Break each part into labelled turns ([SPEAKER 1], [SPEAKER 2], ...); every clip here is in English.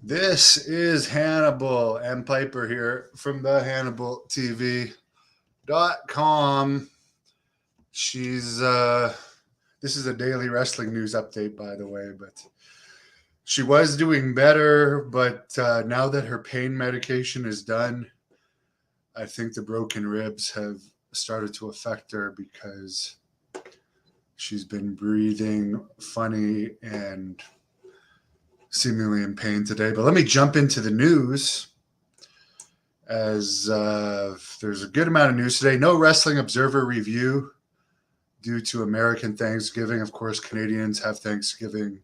[SPEAKER 1] This is Hannibal and Piper here from the HannibalTV.com. She's this is a daily wrestling news update, by the way, but she was doing better, but now that her pain medication is done, I think the broken ribs have started to affect her because she's been breathing funny and seemingly in pain today. But let me jump into the news, as there's a good amount of news today. No Wrestling Observer review due to American Thanksgiving. Of course, Canadians have Thanksgiving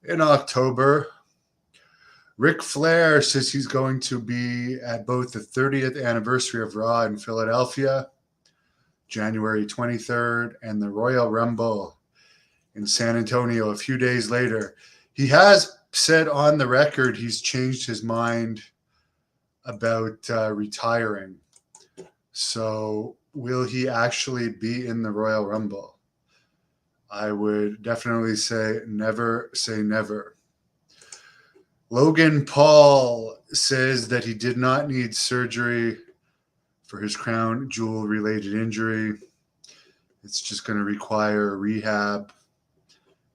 [SPEAKER 1] in October. Ric Flair says he's going to be at both the 30th anniversary of Raw in Philadelphia, January 23rd, and the Royal Rumble in San Antonio a few days later. He has said on the record he's changed his mind about retiring. So will he actually be in the Royal Rumble? I would definitely say never say never. Logan Paul says that he did not need surgery for his crown jewel related injury. It's just going to require rehab.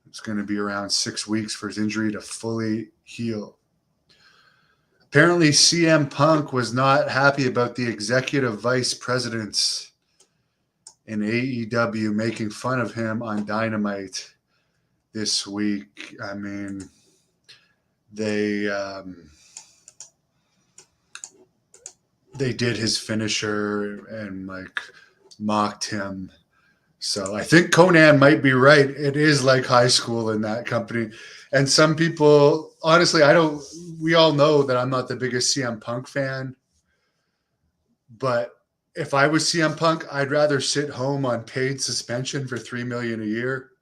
[SPEAKER 1] It's going to be around 6 weeks for his injury to fully heal. Apparently, CM Punk was not happy about the executive vice presidents in AEW making fun of him on Dynamite this week. I mean, they did his finisher and mocked him. So I think Conan might be right. It is like high school in that company. And some people, honestly, we all know that I'm not the biggest CM Punk fan. But if I was CM Punk, I'd rather sit home on paid suspension for $3 million a year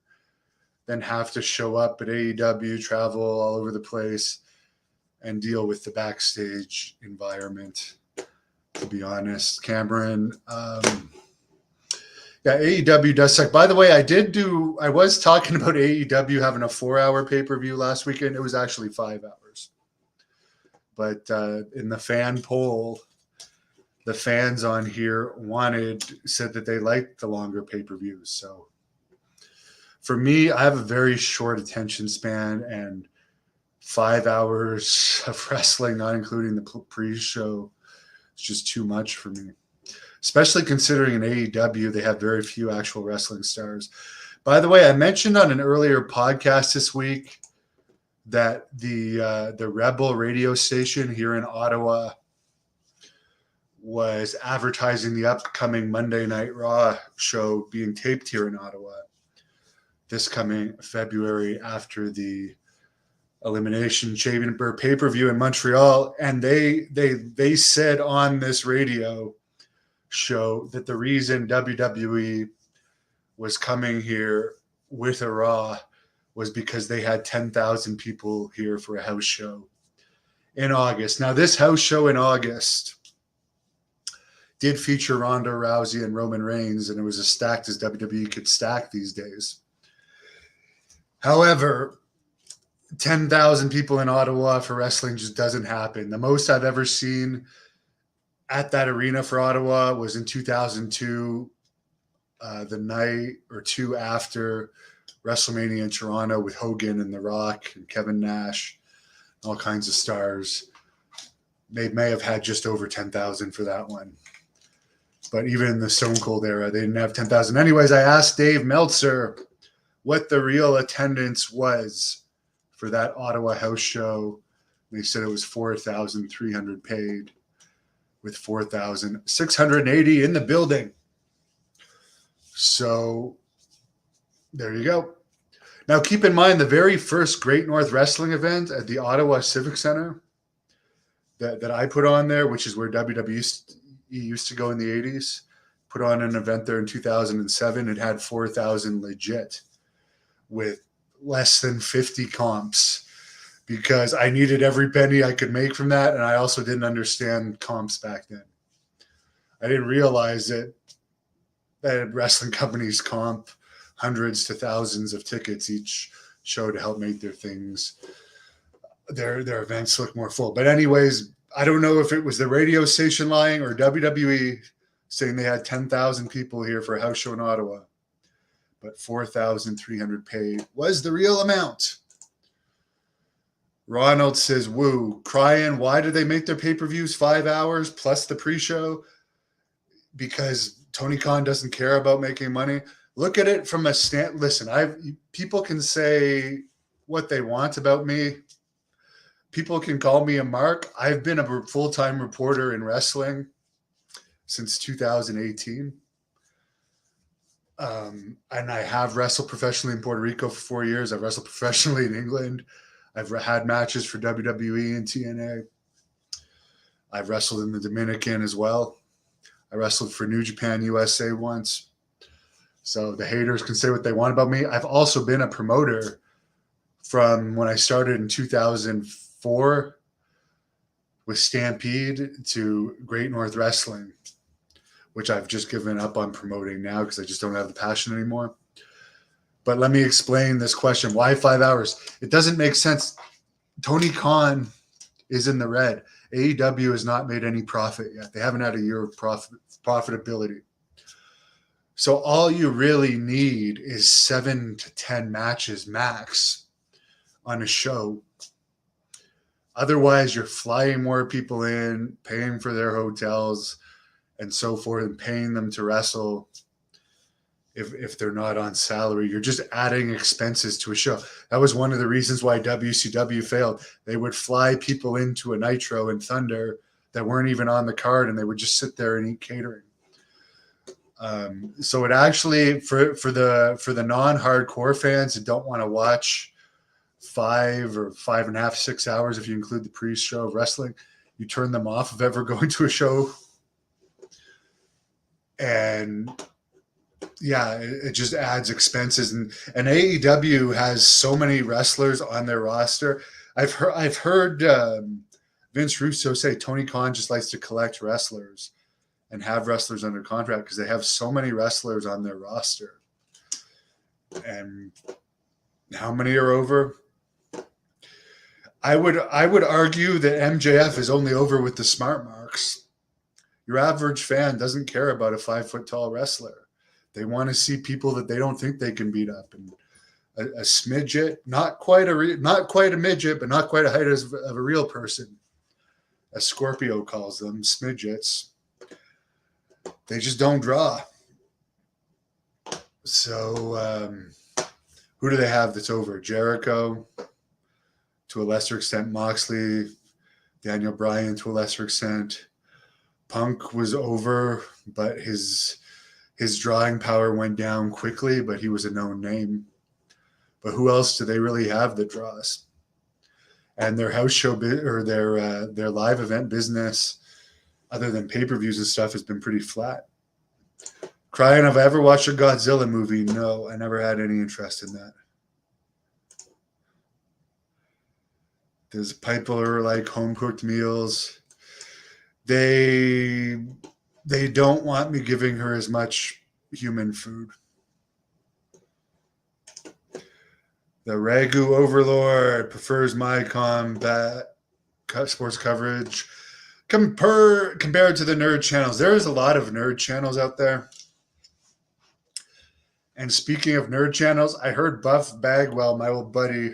[SPEAKER 1] than have to show up at AEW, travel all over the place, and deal with the backstage environment, to be honest. Cameron, yeah, AEW does suck. By the way, I was talking about AEW having a 4-hour pay-per-view last weekend. It was actually 5 hours. But in the fan poll, the fans on here said that they liked the longer pay-per-views. So for me, I have a very short attention span, and 5 hours of wrestling, not including the pre-show, is just too much for me. Especially considering in AEW, they have very few actual wrestling stars. By the way, I mentioned on an earlier podcast this week that the Rebel radio station here in Ottawa was advertising the upcoming Monday Night Raw show being taped here in Ottawa this coming February after the Elimination Chamber pay-per-view in Montreal. And they said on this radio show that the reason WWE was coming here with a Raw was because they had 10,000 people here for a house show in August. Now, this house show in August did feature Ronda Rousey and Roman Reigns, and it was as stacked as WWE could stack these days. However, 10,000 people in Ottawa for wrestling just doesn't happen. The most I've ever seen at that arena for Ottawa was in 2002, the night or two after WrestleMania in Toronto with Hogan and The Rock and Kevin Nash, all kinds of stars. They may have had just over 10,000 for that one. But even in the Stone Cold era, they didn't have 10,000. Anyways, I asked Dave Meltzer what the real attendance was for that Ottawa house show. They said it was 4,300 paid, with 4,680 in the building. So there you go. Now, keep in mind the very first Great North Wrestling event at the Ottawa Civic Center that I put on there, which is where WWE used to go in the 80s, put on an event there in 2007. It had 4,000 legit with less than 50 comps, because I needed every penny I could make from that, and I also didn't understand comps back then. I didn't realize that wrestling companies comp hundreds to thousands of tickets each show to help make their things their events look more full. But anyways, I don't know if it was the radio station lying or WWE saying they had 10,000 people here for a house show in Ottawa, but 4,300 paid was the real amount. Ronald says, woo, crying. Why do they make their pay-per-views 5 hours plus the pre-show? Because Tony Khan doesn't care about making money. Look at it from a stand. Listen, people can say what they want about me. People can call me a mark. I've been a full-time reporter in wrestling since 2018. And I have wrestled professionally in Puerto Rico for 4 years. I've wrestled professionally in England. I've had matches for WWE and TNA. I've wrestled in the Dominican as well. I wrestled for New Japan USA once. So the haters can say what they want about me. I've also been a promoter from when I started in 2004 with Stampede to Great North Wrestling, which I've just given up on promoting now because I just don't have the passion anymore. But let me explain this question. Why 5 hours? It doesn't make sense. Tony Khan is in the red. AEW has not made any profit yet. They haven't had a year of profitability. So all you really need is 7 to 10 matches max on a show. Otherwise, you're flying more people in, paying for their hotels and so forth, and paying them to wrestle. If they're not on salary, you're just adding expenses to a show. That was one of the reasons why WCW failed. They would fly people into a Nitro and Thunder that weren't even on the card, and they would just sit there and eat catering. So it actually, for the non-hardcore fans that don't want to watch 5 or 5.5, 6 hours, if you include the pre-show of wrestling, you turn them off of ever going to a show. And yeah, it just adds expenses, and AEW has so many wrestlers on their roster. I've heard Vince Russo say Tony Khan just likes to collect wrestlers and have wrestlers under contract because they have so many wrestlers on their roster. And how many are over? I would argue that MJF is only over with the smart marks. Your average fan doesn't care about a 5-foot-tall wrestler. They want to see people that they don't think they can beat up, and a smidget, not quite a midget, but not quite a height of a real person, as Scorpio calls them, smidgets. They just don't draw. So who do they have that's over? Jericho, to a lesser extent, Moxley, Daniel Bryan to a lesser extent. Punk was over, but his drawing power went down quickly, but he was a known name. But who else do they really have that draws? And their house show or their live event business, other than pay-per-views and stuff, has been pretty flat. Crying, have I ever watched a Godzilla movie? No, I never had any interest in that. There's people who are like home-cooked meals. They don't want me giving her as much human food. The Ragu Overlord prefers my combat sports coverage compared to the nerd channels. There is a lot of nerd channels out there. And speaking of nerd channels, I heard Buff Bagwell, my old buddy,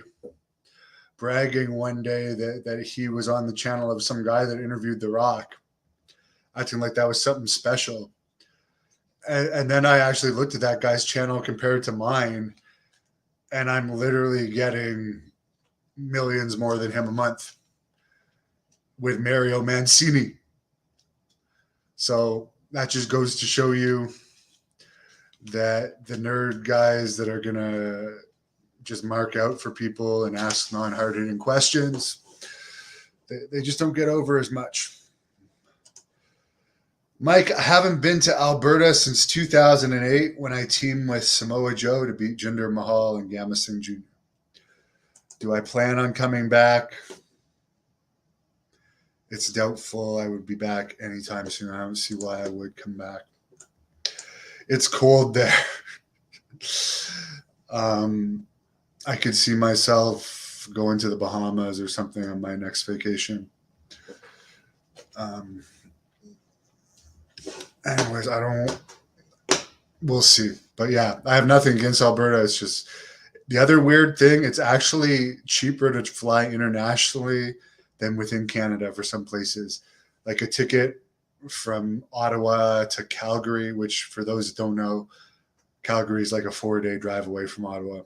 [SPEAKER 1] bragging one day that he was on the channel of some guy that interviewed The Rock, acting like that was something special. And then I actually looked at that guy's channel compared to mine, and I'm literally getting millions more than him a month with Mario Mancini. So that just goes to show you that the nerd guys that are going to just mark out for people and ask non-hard-hitting questions, they just don't get over as much. Mike, I haven't been to Alberta since 2008 when I teamed with Samoa Joe to beat Jinder Mahal and Gama Singh Jr. Do I plan on coming back? It's doubtful I would be back anytime soon. I don't see why I would come back. It's cold there. I could see myself going to the Bahamas or something on my next vacation. Anyways, we'll see. But yeah, I have nothing against Alberta. It's just the other weird thing, it's actually cheaper to fly internationally than within Canada for some places. Like a ticket from Ottawa to Calgary, which for those that don't know, Calgary is like a 4-day drive away from Ottawa.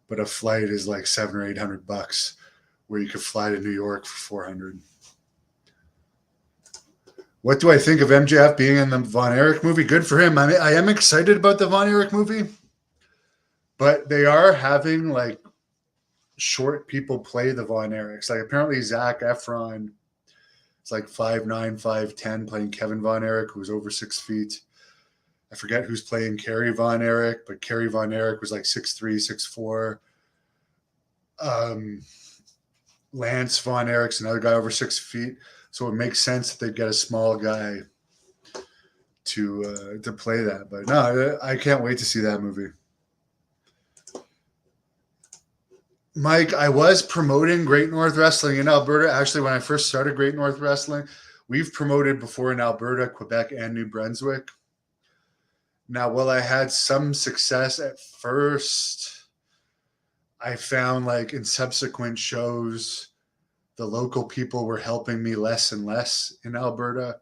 [SPEAKER 1] But a flight is like $700 or $800, where you could fly to New York for $400. What do I think of MJF being in the Von Erich movie? Good for him. I am excited about the Von Erich movie, but they are having like short people play the Von Erichs. Like apparently Zac Efron is like 5'9", 5'10", playing Kevin Von Erich, who's over 6 feet. I forget who's playing Kerry Von Erich, but Kerry Von Erich was like 6'3", 6'4". Lance Von Erich's another guy over 6 feet. So it makes sense that they'd get a small guy to play that. But no, I can't wait to see that movie. Mike, I was promoting Great North Wrestling in Alberta. Actually, when I first started Great North Wrestling, we've promoted before in Alberta, Quebec, and New Brunswick. Now, while I had some success at first, I found like in subsequent shows, the local people were helping me less and less in Alberta.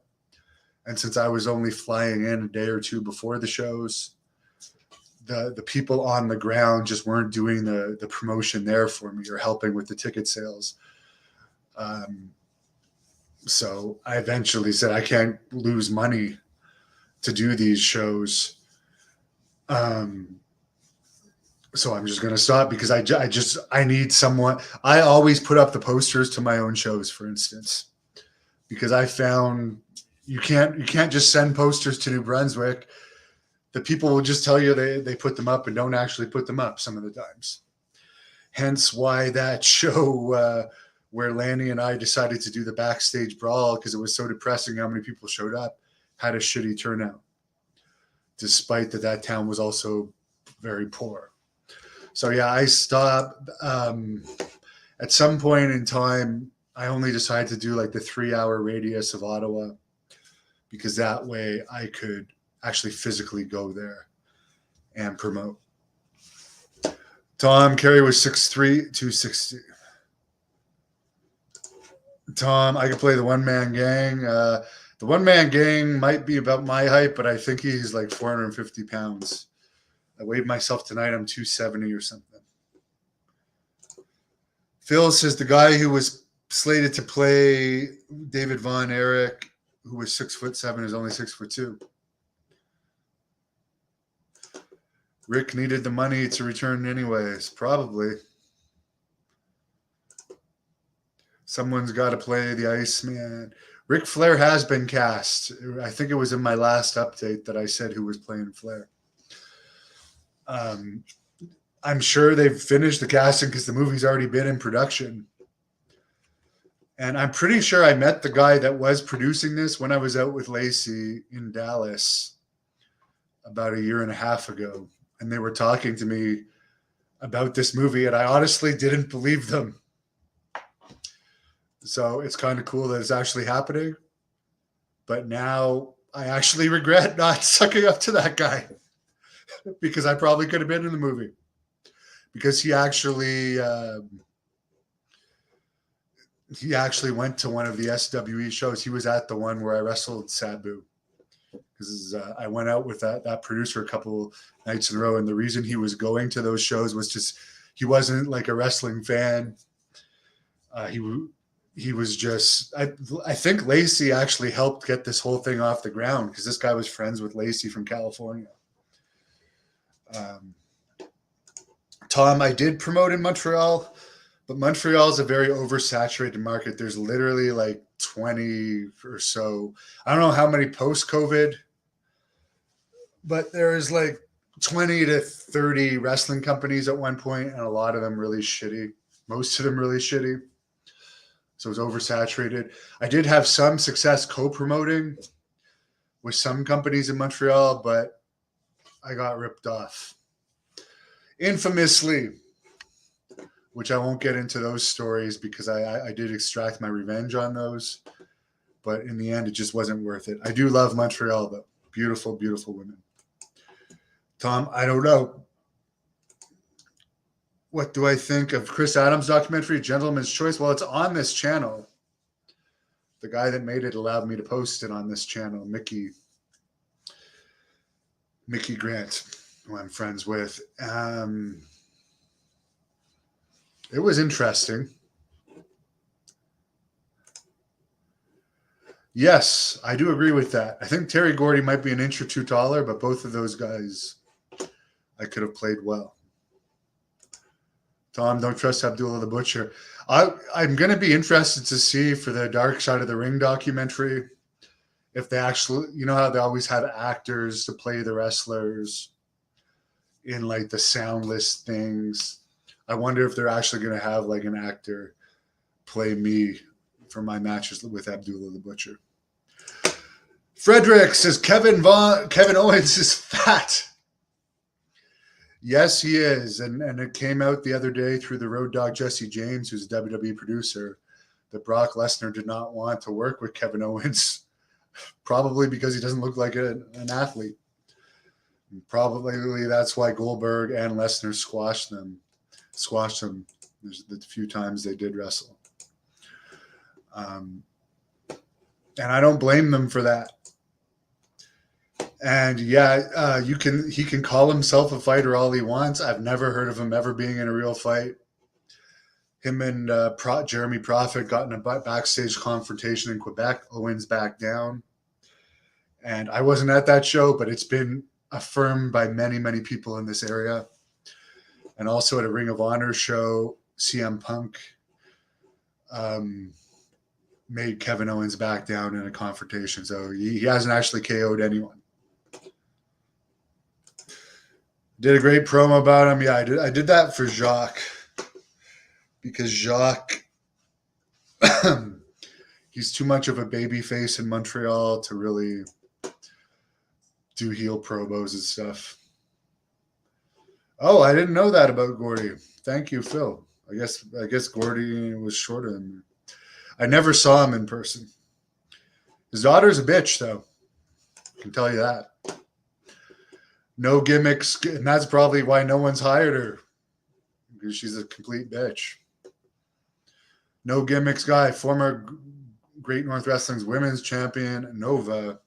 [SPEAKER 1] And since I was only flying in a day or two before the shows, the people on the ground just weren't doing the promotion there for me or helping with the ticket sales. So I eventually said, I can't lose money to do these shows. So I'm just going to stop because I need someone. I always put up the posters to my own shows, for instance, because I found you can't just send posters to New Brunswick. The people will just tell you they put them up and don't actually put them up some of the times. Hence why that show where Lanny and I decided to do the backstage brawl, because it was so depressing how many people showed up, had a shitty turnout, despite that town was also very poor. So yeah, I stopped. At some point in time, I only decided to do like the 3-hour radius of Ottawa, because that way I could actually physically go there and promote. Tom Carey was 6'3", 260. Tom, I could play the one-man gang. The one-man gang might be about my height, but I think he's like 450 pounds. I weighed myself tonight. I'm 270 or something. Phil says the guy who was slated to play David Von Erich, who was 6'7", is only 6'2". Rick needed the money to return anyways, probably. Someone's got to play the Iceman. Ric Flair has been cast. I think it was in my last update that I said who was playing Flair. I'm sure they've finished the casting because the movie's already been in production. And I'm pretty sure I met the guy that was producing this when I was out with Lacey in Dallas about 1.5 years ago. And they were talking to me about this movie, and I honestly didn't believe them. So it's kind of cool that it's actually happening. But now I actually regret not sucking up to that guy because I probably could have been in the movie. Because he actually went to one of the SWE shows. He was at the one where I wrestled Sabu. Because I went out with that producer a couple nights in a row, and the reason he was going to those shows was just he wasn't like a wrestling fan. He was just I think Lacey actually helped get this whole thing off the ground because this guy was friends with Lacey from California. Tom, I did promote in Montreal, but Montreal is a very oversaturated market. There's literally like 20 or so. I don't know how many post-COVID, but there's like 20 to 30 wrestling companies at one point, and a lot of them really shitty. Most of them really shitty. So it was oversaturated. I did have some success co-promoting with some companies in Montreal, but I got ripped off. Infamously, which I won't get into those stories because I did extract my revenge on those. But in the end, it just wasn't worth it. I do love Montreal, though. Beautiful, beautiful women. Tom, I don't know. What do I think of Chris Adams' documentary, Gentleman's Choice? Well, it's on this channel. The guy that made it allowed me to post it on this channel, Mickey Grant, who I'm friends with. It was interesting. Yes, I do agree with that. I think Terry Gordy might be an inch or two taller, but both of those guys I could have played well. Tom, don't trust Abdullah the Butcher. I'm going to be interested to see for the Dark Side of the Ring documentary if they actually, you know how they always have actors to play the wrestlers in like the soundless things. I wonder if they're actually going to have like an actor play me for my matches with Abdullah the Butcher. Frederick says Kevin Owens is fat. Yes, he is. And it came out the other day through the Road Dogg Jesse James, who's a WWE producer, that Brock Lesnar did not want to work with Kevin Owens, probably because he doesn't look like an athlete. And probably that's why Goldberg and Lesnar squashed them the few times they did wrestle. And I don't blame them for that. And yeah, he can call himself a fighter all he wants. I've never heard of him ever being in a real fight. Him and Jeremy Prophet got in a backstage confrontation in Quebec. Owens backed down. And I wasn't at that show, but it's been affirmed by many, many people in this area. And also at a Ring of Honor show, CM Punk made Kevin Owens back down in a confrontation. So he hasn't actually KO'd anyone. Did a great promo about him. Yeah, I did that for Jacques because Jacques, he's too much of a baby face in Montreal to really do heel promos and stuff. Oh, I didn't know that about Gordy. Thank you, Phil. I guess Gordy was shorter than me. I never saw him in person. His daughter's a bitch, though. I can tell you that. No gimmicks, and that's probably why no one's hired her, because she's a complete bitch. No gimmicks guy, former Great North Wrestling's women's champion, Nova,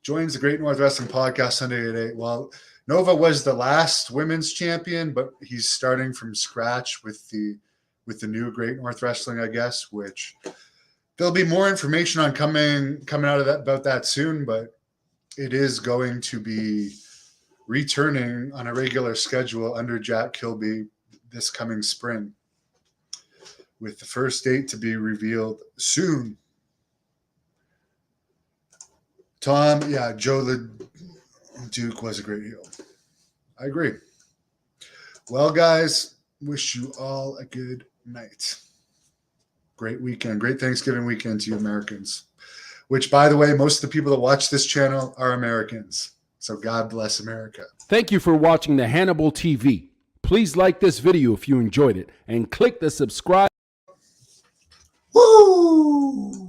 [SPEAKER 1] joins the Great North Wrestling podcast Sunday at 8. Well, Nova was the last women's champion, but he's starting from scratch with the new Great North Wrestling, I guess, which there'll be more information on coming out of that about that soon, but it is going to be returning on a regular schedule under Jack Kilby this coming spring, with the first date to be revealed soon. Tom, yeah, Joe the Duke was a great heel. I agree. Well, guys, wish you all a good night. Great weekend. Great Thanksgiving weekend to you Americans, which, by the way, most of the people that watch this channel are Americans. So God bless America.
[SPEAKER 2] Thank you for watching the Hannibal TV. Please like this video if you enjoyed it and click the subscribe.
[SPEAKER 1] Woo!